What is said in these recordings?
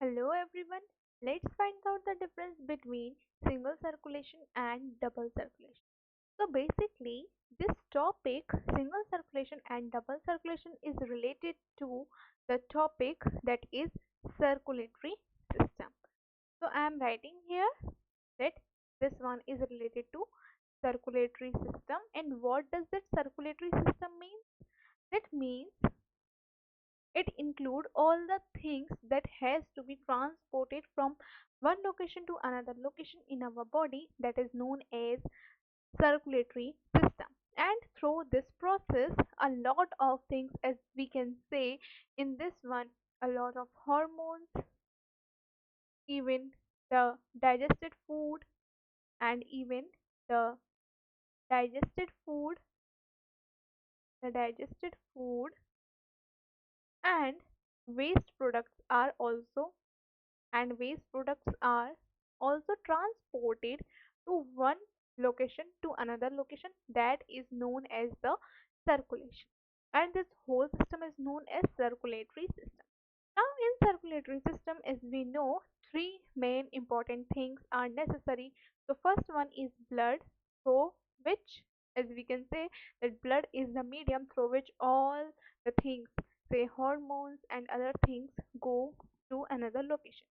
Hello everyone. Let's find out the difference between single circulation and double circulation. So basically, this topic, single circulation and double circulation, is related to the topic that is circulatory system. So I am writing here that this one is related to circulatory system. And what does that circulatory system mean? That means it include all the things that has to be transported from one location to another location in our body, that is known as circulatory system. And through this process, a lot of things, as we can say in this one, a lot of hormones, even the digested food, and even the digested food, the digested food and waste products are also transported to one location to another location, that is known as the circulation. And this whole system is known as circulatory system. Now in circulatory system, as we know, three main important things are necessary. The first one is blood, through which, as we can say, that blood is the medium through which all the things, say hormones and other things, go to another location.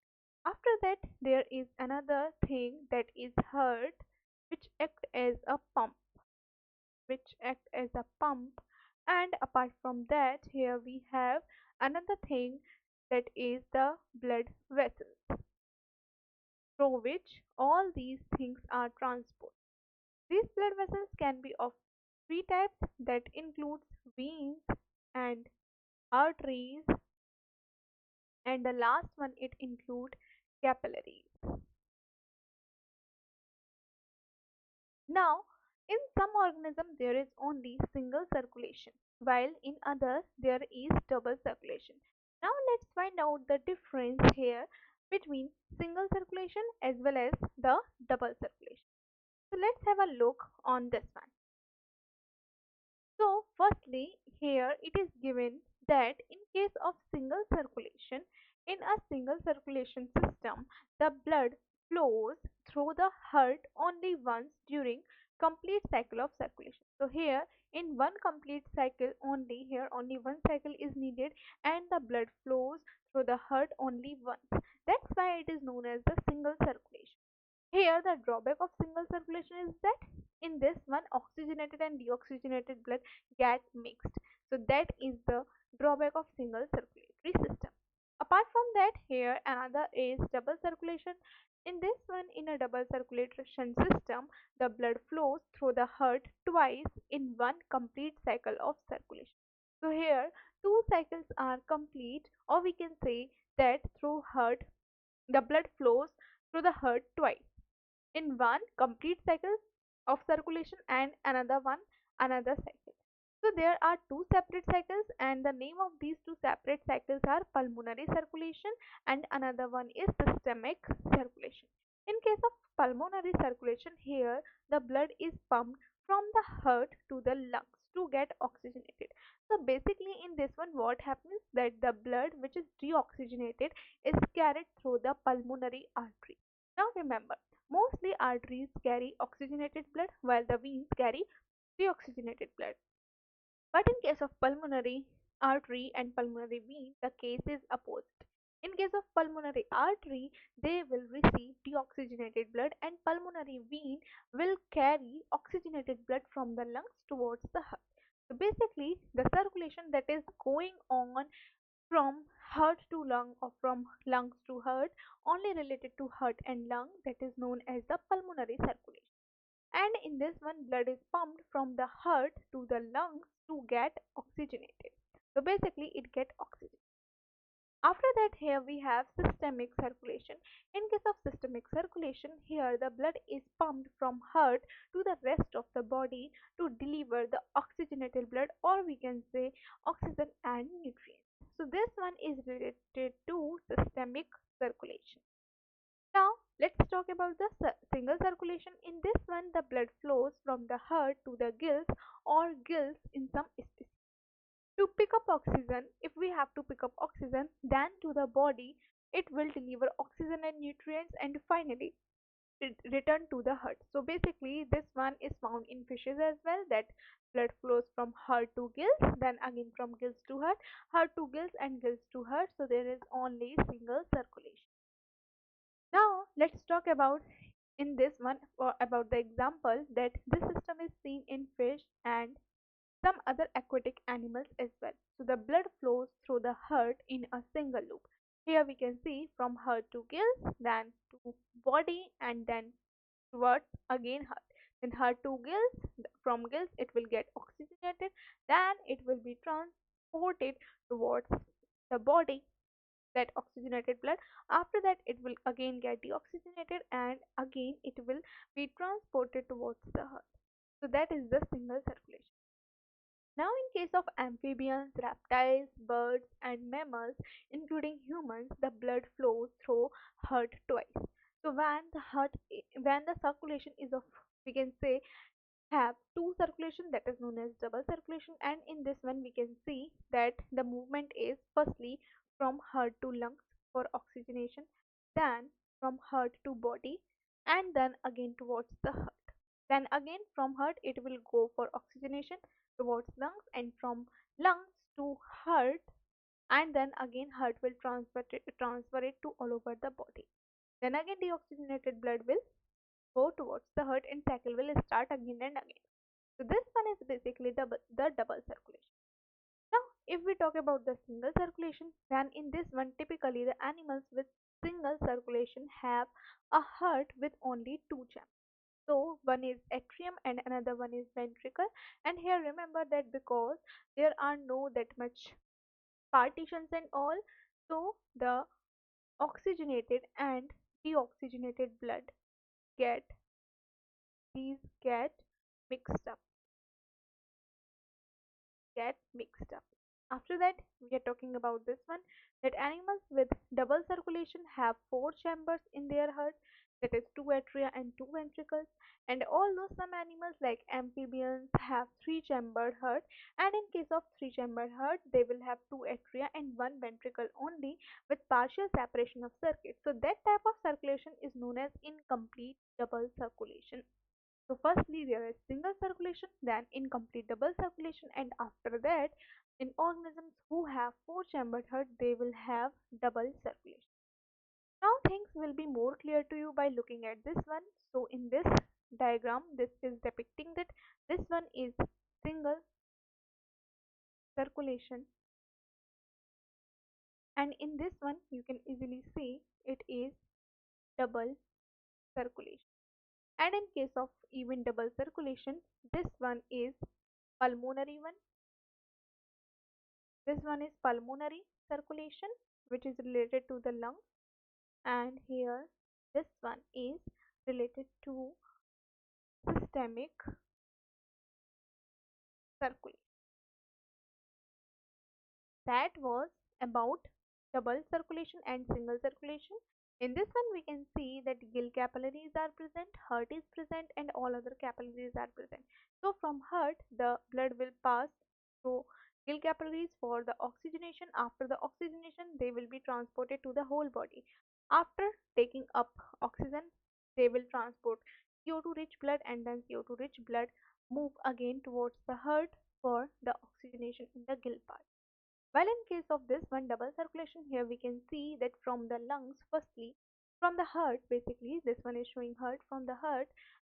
After that, there is another thing that is heart, which act as a pump, and apart from that, here we have another thing, that is the blood vessels, through which all these things are transported. These blood vessels can be of three types, that includes veins and arteries, and the last one, it include capillaries. Now, in some organisms there is only single circulation, while in others there is double circulation. Now let's find out the difference here between single circulation as well as the double circulation. So let's have a look on this one. So firstly, here it is given that in case of single circulation, in a single circulation system, the blood flows through the heart only once during complete cycle of circulation. So here in one complete cycle only, here only one cycle is needed, and the blood flows through the heart only once. That's why it is known as the single circulation. Here the drawback of single circulation is that in this one, oxygenated and deoxygenated blood get mixed. So that is the drawback of single circulatory system. Apart from that, here another is double circulation. In this one, in a double circulation system, the blood flows through the heart twice in one complete cycle of circulation. So here two cycles are complete, or we can say that through heart the blood flows through the heart twice in one complete cycle of circulation, and another one another cycle. So there are two separate cycles, and the name of these two separate cycles are pulmonary circulation and another one is systemic circulation. In case of pulmonary circulation, here the blood is pumped from the heart to the lungs to get oxygenated. So basically in this one, what happens that the blood which is deoxygenated is carried through the pulmonary artery. Now remember, mostly arteries carry oxygenated blood while the veins carry deoxygenated blood. But in case of pulmonary artery and pulmonary vein, the case is opposite. In case of pulmonary artery, they will receive deoxygenated blood, and pulmonary vein will carry oxygenated blood from the lungs towards the heart. So basically, the circulation that is going on from heart to lung or from lungs to heart only related to heart and lung, that is known as the pulmonary circulation. And in this one, blood is pumped from the heart to the lungs to get oxygenated. So basically it get oxygen. After that, here we have systemic circulation. In case of systemic circulation, here the blood is pumped from heart to the rest of the body to deliver the oxygenated blood, or we can say oxygen and nutrients. So this one is related to systemic circulation. Now let's talk about the single circulation. In this one, the blood flows from the heart to the gills or gills in some species. To pick up oxygen, if we have to pick up oxygen, then to the body it will deliver oxygen and nutrients, and finally return to the heart. So basically this one is found in fishes as well, that blood flows from heart to gills, then again from gills to heart to gills, and gills to heart. So there is only single circulation. Now let's talk about in this one about the example that this system is seen in fish and some other aquatic animals as well. So the blood flows through the heart in a single loop. Here we can see from heart to gills, then to body, and then towards again heart. Then heart to gills, from gills it will get oxygenated, then it will be transported towards the body, that oxygenated blood. After that it will again get deoxygenated, and again it will be transported towards the heart. So that is the single circulation. Now, in case of amphibians, reptiles, birds, and mammals, including humans, the blood flows through heart twice. So when the circulation is of, we can say, have two circulation, that is known as double circulation, and in this one we can see that the movement is firstly from heart to lungs for oxygenation, then from heart to body, and then again towards the heart. Then again from heart it will go for oxygenation towards lungs, and from lungs to heart, and then again heart will transfer it to all over the body. Then again deoxygenated blood will go towards the heart, and cycle will start again and again. So this one is basically the double circulation. Now, if we talk about the single circulation, then in this one, typically the animals with single circulation have a heart with only two chambers. So one is atrium and another one is ventricle. And here remember that because there are no that much partitions and all, so the oxygenated and deoxygenated blood get get mixed up get mixed up. After that, we are talking about this one, that animals with double circulation have four chambers in their heart, that is two atria and two ventricles. And although some animals like amphibians have three chambered heart, and in case of three chambered heart, they will have two atria and one ventricle only with partial separation of circuits. So that type of circulation is known as incomplete double circulation. So firstly there is single circulation, then incomplete double circulation, and after that in organisms who have four chambered heart they will have double circulation. Now things will be more clear to you by looking at this one. So in this diagram this is depicting that this one is single circulation, and in this one you can easily see it is double circulation. And in case of even double circulation, this one is pulmonary one. This one is pulmonary circulation, which is related to the lung, and here this one is related to systemic circulation. That was about double circulation and single circulation. In this one, we can see that gill capillaries are present, heart is present, and all other capillaries are present. So, from heart, the blood will pass through gill capillaries for the oxygenation. After the oxygenation, they will be transported to the whole body. After taking up oxygen, they will transport CO2 rich blood, and then CO2 rich blood move again towards the heart for the oxygenation in the gill part. While in case of this one double circulation, here we can see that from the lungs, firstly from the heart, basically this one is showing heart, from the heart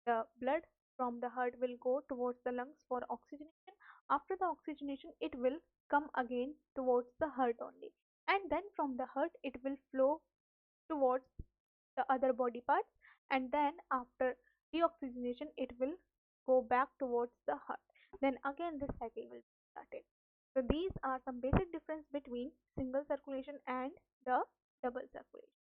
the blood from the heart will go towards the lungs for oxygenation. After the oxygenation it will come again towards the heart only, and then from the heart it will flow towards the other body parts, and then after deoxygenation it will go back towards the heart. Then again this cycle will be started. So these are some basic difference between single circulation and the double circulation.